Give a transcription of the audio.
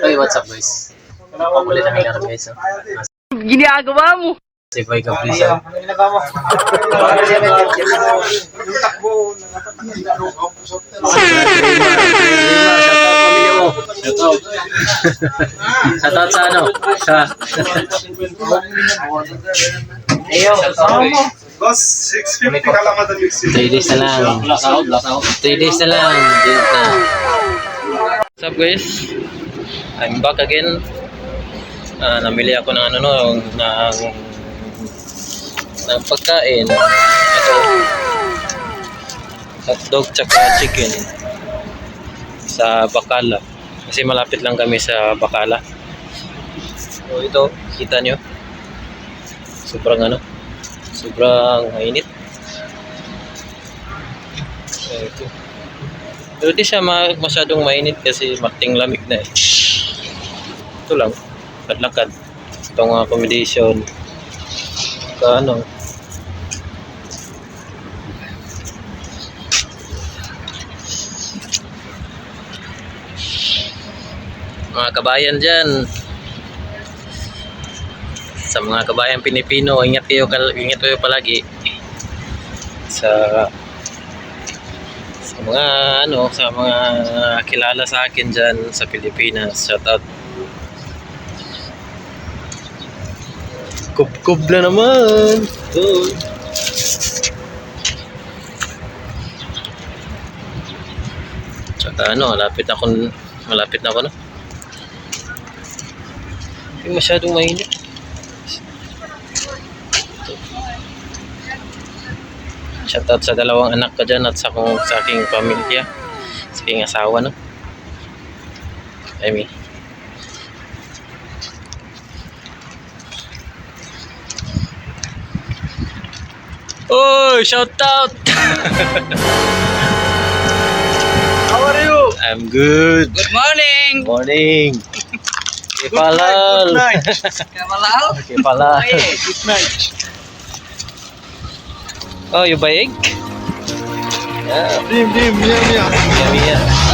Hey, what's up guys? Pakulit na nangyari guys. Ginagawa mo. Si Boy Caprisa. Shoutout sa ano? Sa Boss, 650 Kalamatan Mixing. 3 days na lang. 3 days na lang. What's up guys? I'm back again. Namili ako ng ng pagkain. Ito, hotdog tsaka chicken sa Bacala. Kasi malapit lang kami sa Bacala. So ito, kita nyo. Sobrang mainit. Ito. Pero di siya masyadong mainit kasi mating lamig na eh. Ito lang, lakad-lakad. Itong accommodation. Mga kabayan dyan, sa mga kabayan Pilipino, ingat kayo palagi sa mga kilala sa akin dyan sa Pilipinas. Shout out. Kub na naman. Tsaka malapit na ako no. Hindi masyadong mainit. Shoutout sa dalawang anak ko dyan at sa aking pamilya, sa aking asawa no. Amy. Oh, shoutout! How are you? I'm good. Good morning. Morning. Kepalal. Good night. Kepalal. Kepalal. Good night. Oh, you buy egg? Yeah. Dim, yeah. Yummy, yeah.